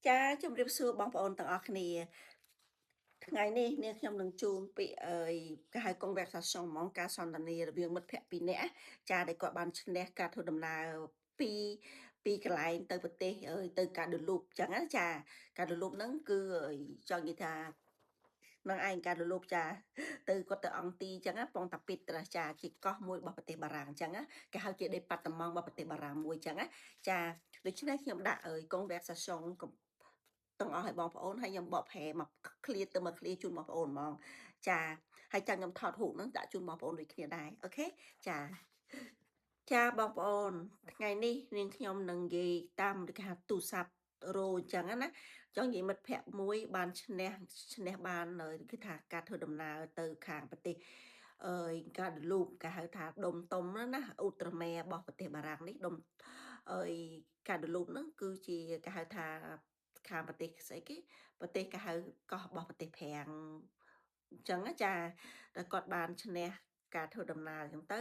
ចាជំរាបសួរបងប្អូនទាំងអស់គ្នាថ្ងៃនេះនាងខ្ញុំនឹងជូនពាក្យគេហៅ conversation ហ្មងការសន្ទនារវាងមិត្តភ័ក្តិពីរនាក់ចាដែលគាត់បានឈ្នះការធ្វើដំណើរពីពីកន្លែងទៅប្រទេសទៅការដលូបចឹងណាចាការដលូបហ្នឹងគឺចង់និយាយថានឹងឯងការលលូបចាទៅគាត់ទៅអង្គទីចឹងណាប៉ុងតាពីតត្រាចាជាកោះមួយរបស់ប្រទេសបារាំងចឹងណាគេហៅជាដេប៉ាតឺម៉ង់របស់ប្រទេសបារាំងមួយចឹងណាចាដូច្នេះខ្ញុំដាក់conversation ទាំងអស់ឲ្យបងប្អូនហើយខ្ញុំបកប្រែមកឃ្លាទៅមកឃ្លាជូនបងប្អូនហ្មងចាហើយចាំខ្ញុំថតរូបហ្នឹងដាក់ជូនបងប្អូនដូចគ្នាដែរអូខេចាបងប្អូនថ្ងៃនេះនាងខ្ញុំនឹងនិយាយតាមគេហៅទូរស័ព្ទរោអញ្ចឹងណាចង់និយាយមិត្តភ័ក្តិមួយបានឈ្នះបានគឺថាការធ្វើដំណើរទៅខាងប្រទេសការដលូបគេហៅថាដុំតុំណាអ៊ូត្រមែរបស់ប្រទេសបារាំងនេះដុំការដលូបហ្នឹងគឺជាគេហៅថាខាងប្រទេសស្អីគេប្រទេសគេហៅកោះរបស់ប្រទេសប្រាំងអញ្ចឹងណាចាតែគាត់បានឈ្នះការធ្វើដំណើរអញ្ចឹងទៅ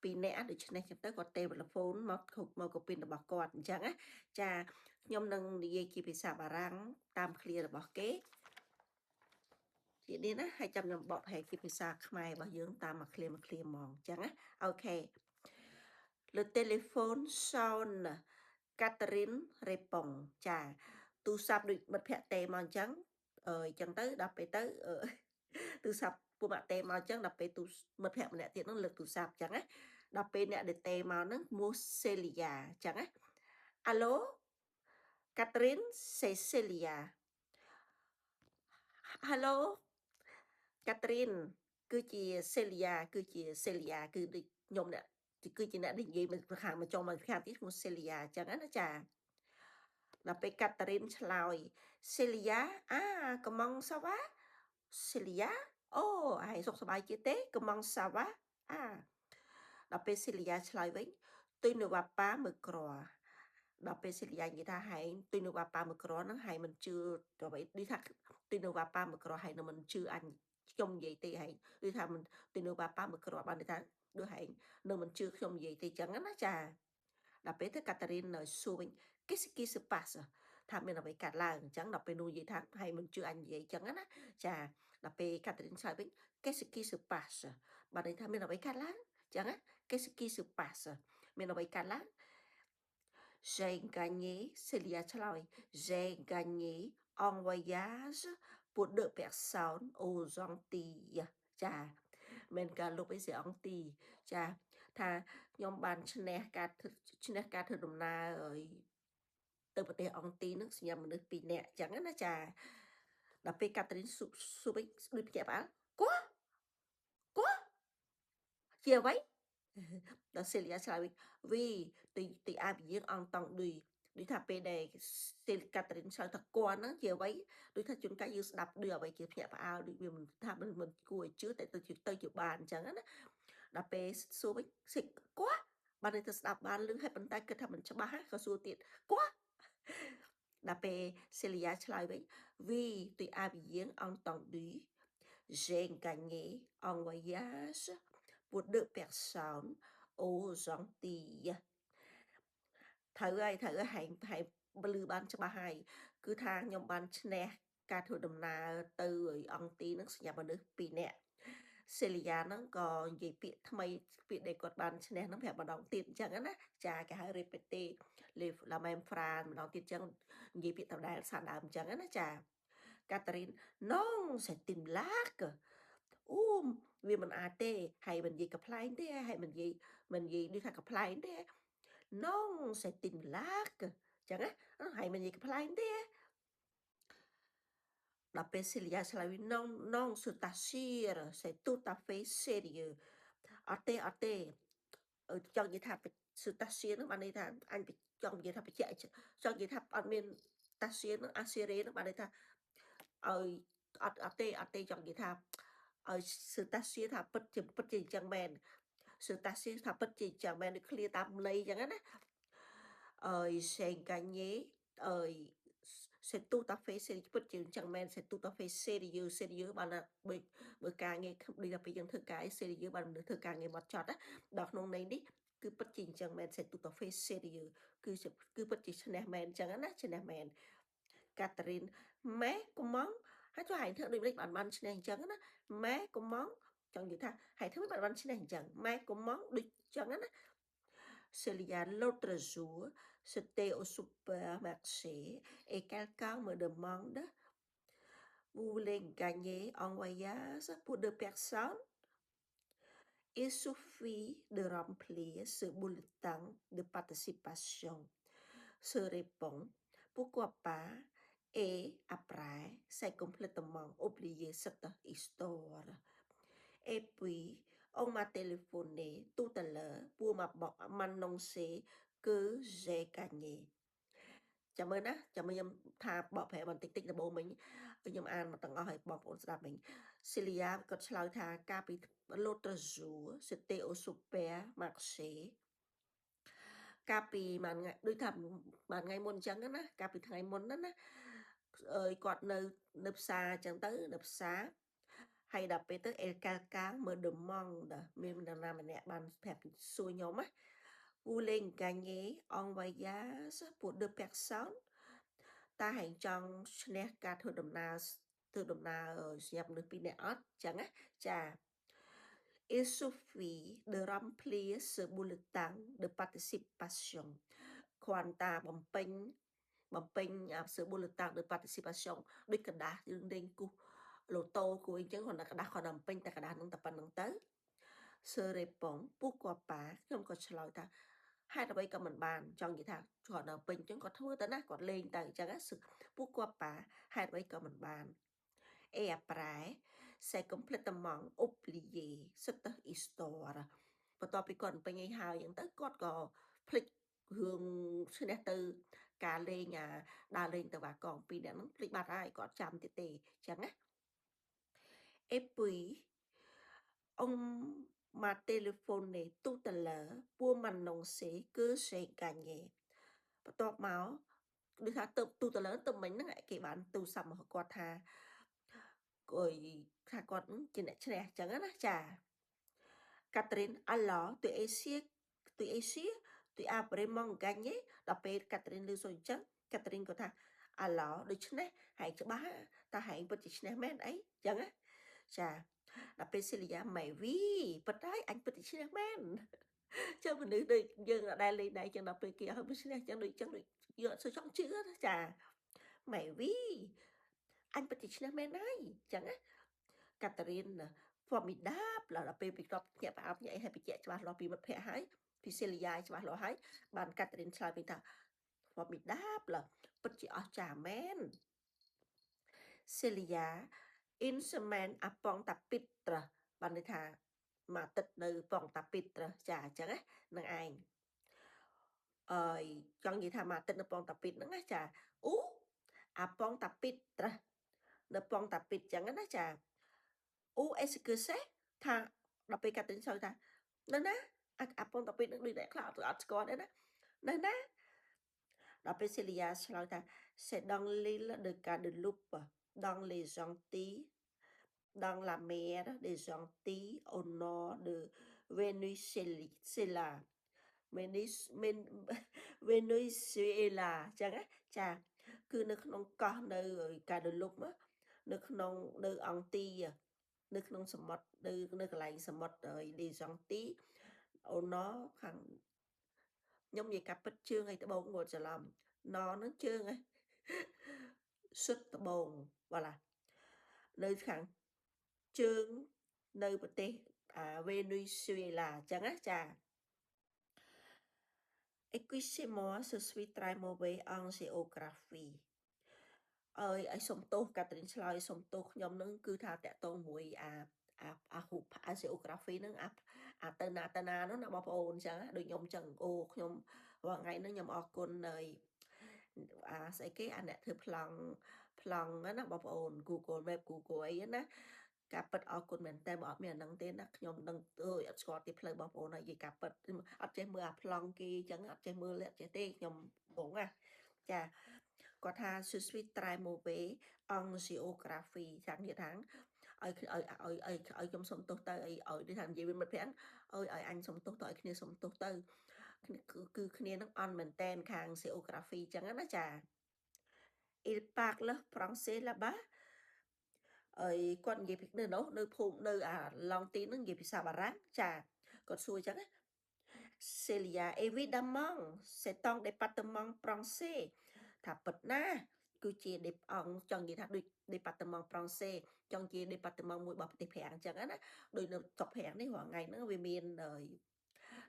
ពីរនាក់ដូច្នេះអញ្ចឹងទៅគាត់ទេទូរស័ព្ទមកកូពីនរបស់គាត់អញ្ចឹងណាចាខ្ញុំនឹងនិយាយជាភាសាបារាំងតាមឃ្លារបស់គេជានេះណាហើយចាំខ្ញុំបកប្រែជាភាសាខ្មែររបស់យើងតាមមួយឃ្លាហ្មងអញ្ចឹងណាអូខេ Le téléphone sonne Catherine répond ចាទូរស័ព្ទដូចមិត្តភក្តិទេមកអញ្ចឹងអញ្ចឹងទៅដល់ពេលទៅទូរស័ព្ទពួកម៉ាក់ទេមកអញ្ចឹងដល់ពេលមិត្តភក្តិម្នាក់ទៀតហ្នឹងលើកទូរស័ព្ទអញ្ចឹងណាដល់ពេលអ្នកដែលទេមកហ្នឹងឈ្មោះ Celia អញ្ចឹងណា Allô Catherine c'est Celia Hello Catherine គឺជា Celia គឺជា Celia គឺដូចខ្ញុំអ្នកគឺជាអ្នកនិយាយមកខាងមកចុងមកខាងទៀតឈ្មោះ Celia អញ្ចឹងណាចាដល់ពេល Catherine ឆ្លើយ Celia comment ça va Celia អូហើយសុខសប្បាយជាទេ comment ça va ដល់ពេល Celia ឆ្លើយវិញ tu ne vas pas me croire ដល់ពេល Celia និយាយថាហែង tu ne vas pas me croire ហ្នឹងហែងមិនជឿទៅវិញដូចថា tu ne vas pas me croire ហែងនឹងមិនជឿអញខ្ញុំនិយាយទេហែងដូចថាមិន tu ne vas pas me croire បានន័យថាដូចហែងនឹងមិនជឿខ្ញុំនិយាយទេចឹងណាចាដល់ពេលទៅ Catherine សួរវិញ qu'est-ce qui se passe ថាមានអ្វីកើតឡើងអញ្ចឹងដល់ពេលនោះនិយាយថាហែងមិនជឿអញនិយាយចឹងណាចាដល់ពេល Catherine ឆ្លើយវិញ qu'est-ce qui se passe បានន័យថាមានអ្វីកើតឡើងចឹងណា qu'est-ce qui se passe មានអ្វីកើតឡើង J'ai gagné Celiaឆ្លើយ J'ai gagné en voyage pour 2 personnes aux Antilles ចាមិនការលុបអីc'est Antilles ចាថាខ្ញុំបានឈ្នះការធ្វើដំណើរទៅប្រទេសអង់ទីនឹងសម្រាប់មនុស្ស2នាក់អញ្ចឹងណាចាដល់ពេលកាត្រីនស៊ូវិញដូចភ្ញាក់ផ្អើលគួជាអ្វីដល់សេលីយ៉ាឆ្លើយវិញ Oui tôi a bien entendu ដូចថាពេលដែលកាត្រីនឆ្លើយថាគាត់ហ្នឹងជាអ្វីដូចថាជួនកាលយើងស្ដាប់ដូចអ្វីជាភ្ញាក់ផ្អើលដូចវាមិនថាមិនគួរឲ្យជឿតែទៅជាបានអញ្ចឹងណាដល់ពេលសួរវិញសិគាត់បានន័យថាស្ដាប់បានឮហើយប៉ុន្តែគិតថាមិនច្បាស់ក៏សួរទៀតគាត់ដល់ពេល Celia ឆ្លើយវិញ Oui tôi a bien entendu j'ai gagné en voyage pour 2 personnes aux Antilles ត្រូវហើយហែងឮបានច្បាស់ហើយគឺថាខ្ញុំបានឈ្នះការធ្វើដំណើរទៅអង្គទីនឹងសម្រាប់មនុស្ស2នាក់ Celia ហ្នឹងក៏និយាយពាក្យថ្មីពាក្យដែលគាត់បានឈ្នះហ្នឹងប្រាប់ម្ដងទៀតអញ្ចឹងណាចាគេហៅ répéter la même phrase ម្ដងទៀតអញ្ចឹងនិយាយពាក្យដដែលសារដើមអញ្ចឹងណាចា Catherine non c'est une blague អូវាមិនអាចទេហើយមិននិយាយកំ pl ែងទេហើយមិននិយាយដូចថាកំ pl ែងទេ non c'est une blague ចឹងណាហើយមិននិយាយកំ pl ែងទេដល់ពេល Celia ឆ្លើយវិញ non non je t'assure c'est tout à fait sérieux អត់ទេចង់និយាយថាស៊ឺតាសៀនហ្នឹងបានន័យថាអញចង់និយាយថាបញ្ជាក់ចង់និយាយថាអត់មានតាសៀនហ្នឹងអាសេរ៉េហ្នឹងបានន័យថាឲ្យអត់ទេចង់និយាយថាឲ្យស៊ឺតាសៀថាពិតជាអញ្ចឹងមែនស៊ឺតាសៀថាពិតជាអញ្ចឹងមែនដូចឃ្លាតាមន័យអញ្ចឹងណាj'ai gagné អឺ c'est tout à fait sérieux ពិតជាអញ្ចឹងមែន c'est tout à fait sérieux បានថាបើការងារដូចថាពេលយើងធ្វើការ sérieux បានមនុស្សធ្វើការងារមកចត់ណាដល់ក្នុងន័យនេះគឺពិតជាអញ្ចឹងមែន c'est tout à fait sérieux គឺពិតជាឈ្នះមែនអញ្ចឹងណាឈ្នះមែន Catherine mé comment ហើយចុះហែងធ្វើដូចមិនបានឈ្នះអញ្ចឹងណា mé comment ចង់និយាយថាហែងធ្វើមិនបានឈ្នះអញ្ចឹង mé comment ដូចអញ្ចឹងណា Celia l'autre jour j'étais au supermarché et quelqu'un me demande vous voulez gagner un voyage pour 2 personnes Il suffit de remplir ce bulletin de participation. Se répond, pourquoi pas, et après, c'est complètement oublié cette histoire. Et puis, on m'a téléphoné tout à l'heure pour m'annoncer que j'ai gagné. ចាំមើលណាចាំមើលខ្ញុំថាបកប្រែបន្តិចៗដំបូងមិញខ្ញុំអានមកទាំងអស់ឲ្យបងប្អូនស្ដាប់មិញ Celia គាត់ឆ្លើយថាកាលពី l'autre jour c'était au supermarché កាលពីមួយថ្ងៃដូចថាមួយថ្ងៃមុនអញ្ចឹងណាកាលពីថ្ងៃមុនណាគាត់នៅផ្សារអញ្ចឹងទៅនៅផ្សារហើយដល់ពេលទៅ El Calca មើល demande មាននរណាម្នាក់បានប្រាប់សួរខ្ញុំណា Vous voulez gagner un voyage pour 2 personnes តើហែងចង់ឈ្នះការធ្វើដំណើរសម្រាប់មនុស្សពីរនាក់អត់ចឹងណាចា Il suffit de remplir ce bulletin de participation គ្រាន់តែបំពេញce bulletin de participation ដូចกระดาษយើងលេងគូសលូតូគូអីចឹងគ្រាន់តែกระดาษគាត់បំពេញតែกระดาษហ្នឹងតែប៉ុណ្្នឹងទៅ Se répond pourquoi pas ខ្ញុំក៏ឆ្លើយថាហេតុអ្វីក៏មិនបានចង់និយាយថាគាត់នៅពេញអញ្ចឹងគាត់ធ្វើទៅណាគាត់លេងទៅអញ្ចឹងណា pourquoi pas ហេតុអ្វីក៏មិនបាន et après c'est complètement oublié cette histoire បន្ទាប់ពីគាត់ពេញឲ្យហើយអញ្ចឹងទៅគាត់ក៏ភ្លេចរឿងឈ្នះទៅការលេងដើរលេងទៅបាកងពីរនាក់ហ្នឹងភ្លេចបាត់ហើយគាត់ចាំទៀតទេអញ្ចឹងណា et puis on m'a téléphoné tout à l'heure pour m'annoncer que j'ai gagné បន្ទាប់មកដូចថាទៅទូទៅលើទៅមិញហ្នឹងគេបានទូរស័ព្ទមកគាត់ថាគាត់ជាអ្នកឈ្នះអញ្ចឹងណាចា Catherine alors tu es sûr tu as vraiment gagné ដល់ពេល Catherine ឮសូរអញ្ចឹង Catherine គាត់ថា alors ដូច្នេះហែងច្បាស់តើហែងពិតជាឈ្នះមែនអីអញ្ចឹងណាចាដល់ពេល Celia ម៉ែវីពិតហើយអញពិតជាឈ្នះមែនចុះមនុស្សដូចយើងអត់ដែលលេងដែរចឹងដល់ពេលគេឲ្យឈ្នះចឹងដូចយើងអត់សូវចង់ជឿណាចាម៉ែវីអញពិតជាឈ្នះមែនហើយចឹងណា Catherine formidable ដល់ពេលពីគាត់ភ្ញាក់ផ្អើលភ្ញាក់អីហើយបញ្ជាក់ច្បាស់លាស់ពីមិត្តភ័ក្តិហើយពី Celia ច្បាស់លាស់ហើយបាន Catherine ឆ្លើយវិញថា formidable ពិតជាអស្ចារ្យមែន Celia une semaine à Pointe-à-Pitre បានន័យថាមួយអាទិត្យនៅ Pointe-à-Pitre ចាអញ្ចឹងណានឹងឯងចង់និយាយថាមួយអាទិត្យនៅ Pointe-à-Pitre ហ្នឹងណាចាអូ à Pointe-à-Pitre នៅ Pointe-à-Pitre អញ្ចឹងណាចា Où est-ce que c'est ថាដល់ពេលកាត់ទិញចូលថានៅណាអាប៉ុនតាពីនឹងដូចអ្នកខ្លះអត់ស្គាល់ដែរណានៅណាដល់ពេល Celia ឆ្លើយថា c'est dans l'île de Guadeloupe dans les Antilles dans la mer des Antilles au nord de Venezuela Venezuela ចឹងណាចាគឺនៅក្នុងកោះនៅ Guadeloupe នៅក្នុងនៅអង់ទីនៅក្នុងសមុទ្រនៅកន្លែងសមុទ្រ des Antilles អូណខាងខ្ញុំនិយាយកាពិតជើងឲ្យត្បូងងល់ច្រឡំណហ្នឹងជើងឯងសុទ្ធត្បូងបាទឡានៅខាងជើងនៅប្រទេសVenezuela អញ្ចឹងណាចា Excusez-moi je suis très mauvais en géographie ឲ្យសុំទោសកាត្រីនឆ្លើយសុំទោសខ្ញុំនឹងគឺថាតាក់ទងមួយរូប geography ហ្នឹងទៅណានោះណាបងប្អូនអញ្ចឹងដូចខ្ញុំអញ្ចឹងអូខ្ញុំរាល់ថ្ងៃហ្នឹងខ្ញុំអរគុណស្អីគេអ្នកធ្វើប្លង់ណាបងប្អូន Google Map Google អីណាការពិតអរគុណមែនតើបើអត់មានអាហ្នឹងទេណាខ្ញុំនឹងអត់ស្គាល់ទីផ្លូវបងប្អូនហើយនិយាយការពិតអត់ចេះមើលអាប្លង់គេអញ្ចឹងអត់ចេះមើលអត់ចេះទេខ្ញុំបងណាចាគាត់ថា je suis très mauvais en géographie ចាំនិយាយថាឲ្យខ្ញុំសុំទោសទៅឲ្យដូចថានិយាយvớiមិត្តភក្តិឲ្យអញសុំទោសទៅឲ្យគ្នាសុំទោសទៅគឺគ្នានឹងអន់មែនតែនខាង geography អញ្ចឹងណាចា Il parle français là-bas. គាត់និយាយពីនៅនោះនៅភូមិនៅអាឡង់ទីនហ្នឹងនិយាយភាសាបារាំងចាគាត់សួរអញ្ចឹងណា Celia évidemment c'est un département français ថាពិតណាស់គឺជាអង្គចង់និយាយថាដូច département français ចង់ជា département មួយរបស់ប្រទេសប្រាំងអញ្ចឹងណាដូចនៅស្រុកប្រាំងនេះរាល់ថ្ងៃហ្នឹងវាមាន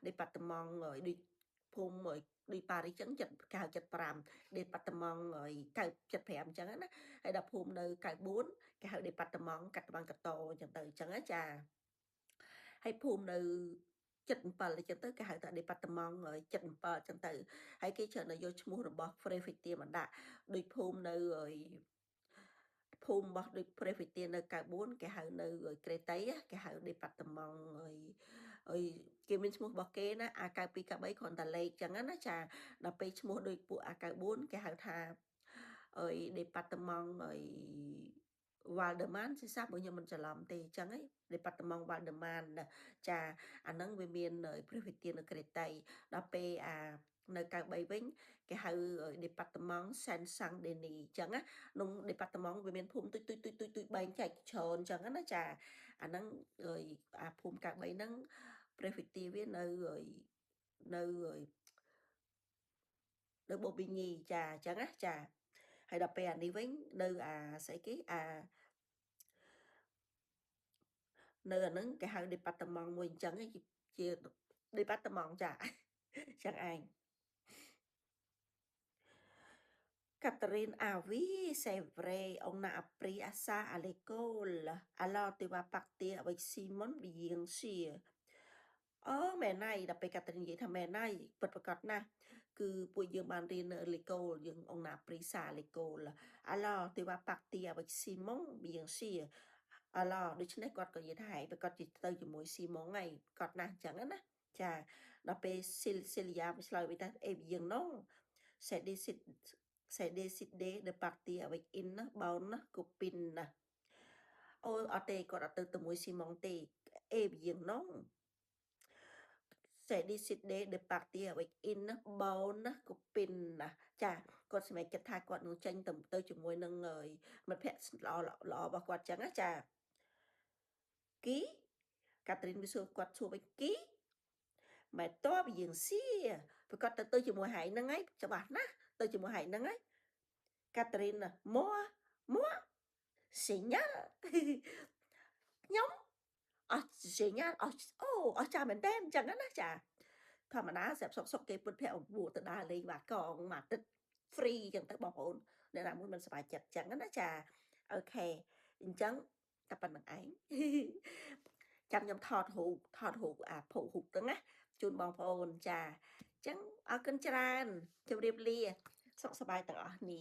département ដូចភូមិដូចប៉ារីសអញ្ចឹងចិត្តគេហៅ75 département 75អញ្ចឹងណាហើយដល់ភូមិនៅ94គេហៅ département កាត់ត្បាំងកតអញ្ចឹងទៅអញ្ចឹងណាចាហើយភូមិនៅ77អញ្ចឹងទៅគេហៅថា département 77អញ្ចឹងទៅហើយគេច្រើនតែយកឈ្មោះរបស់ Préfecture មកដាក់ដូចភូមិនៅភូមិរបស់ដូច Préfecture នៅ94គេហៅនៅក្រេតីគេហៅ département គេមានឈ្មោះរបស់គេណា A92 93គ្រាន់តែលេខអញ្ចឹងណាចាដល់ពេលឈ្មោះដូចពួក A94 គេហៅថាdépartement Val-de-Marne សិសាបើខ្ញុំមិនច្រឡំទេអញ្ចឹងឯង département Val-de-Marne ចាអាហ្នឹងវាមាន Préfecture នៅក្រេតីដល់ពេលនៅ93វិញគេហៅ département Seine-Saint-Denis អញ្ចឹងណាក្នុង département វាមានភូមិទុយបែងចែកច្រើនអញ្ចឹងណាចាអាហ្នឹងភូមិ93ហ្នឹង Préfecture វានៅបូប៊ីញីចាអញ្ចឹងណាចាហើយដល់ពេលអានេះវិញនៅស្អីគេនៅអាហ្នឹងគេហៅ département មួយអញ្ចឹងជា département ចាអញ្ចឹងឯង Catherine, ah oui, c'est vrai, on a appris à ça à l'école. Alors, tu vas partir avec Simon, bien sûr. អូមែនហើយដល់ពេលកាត្រីនិយាយថាមែនហើយពិតប្រាកដណាស់គឺពួកយើងបានរៀននៅលេកូលយើងអង្គណាព្រីសាលេកូល Alors tu vas partir avec Simon bien sûr Alors ដូច្នេះគាត់ក៏និយាយថាហែងប្រកាសទៅជាមួយ Simon ហើយប្រកាសណាស់អញ្ចឹងណាចាដល់ពេល Celia ឆ្លើយវិញថា Eh bien non c'est décidé c'est décidé de partir avec une bonne copine អូអត់ទេគាត់អត់ទៅជាមួយ Simon ទេ Eh bien non c'est décidé de partir avec une bonne copine ចាគាត់សម្រេចចិត្តថាគាត់នឹងចេញទៅជាមួយនឹងមិត្តភក្តិល្អរបស់គាត់ចឹងណាចា Qui Catherine វាសួរគាត់សួរវិញ Qui mais toi bien sûr ប្រកាសទៅជាមួយហែងហ្នឹងហើយច្បាស់ណាស់ទៅជាមួយហែងហ្នឹងហើយ Catherine moi génial ខ្ញុំgénial អស្ចារ្យមែនតើអញ្ចឹងណាចាធម្មតាស្រាប់សុកគេពុតភ័ក្របួទៅដើរលេងបាកងមួយអាទិត្យ free អញ្ចឹងទៅបងប្អូនអ្នកណាមួយមិនសប្បាយចិត្តអញ្ចឹងណាចាអូខេអញ្ចឹងតែប៉ុណ្្នឹងឯងចាំខ្ញុំថតរូបភពរូបទៅណាជូនបងប្អូនចាអញ្ចឹងអរគុណច្រើនជម្រាបលាសុខសប្បាយទាំងអស់គ្នា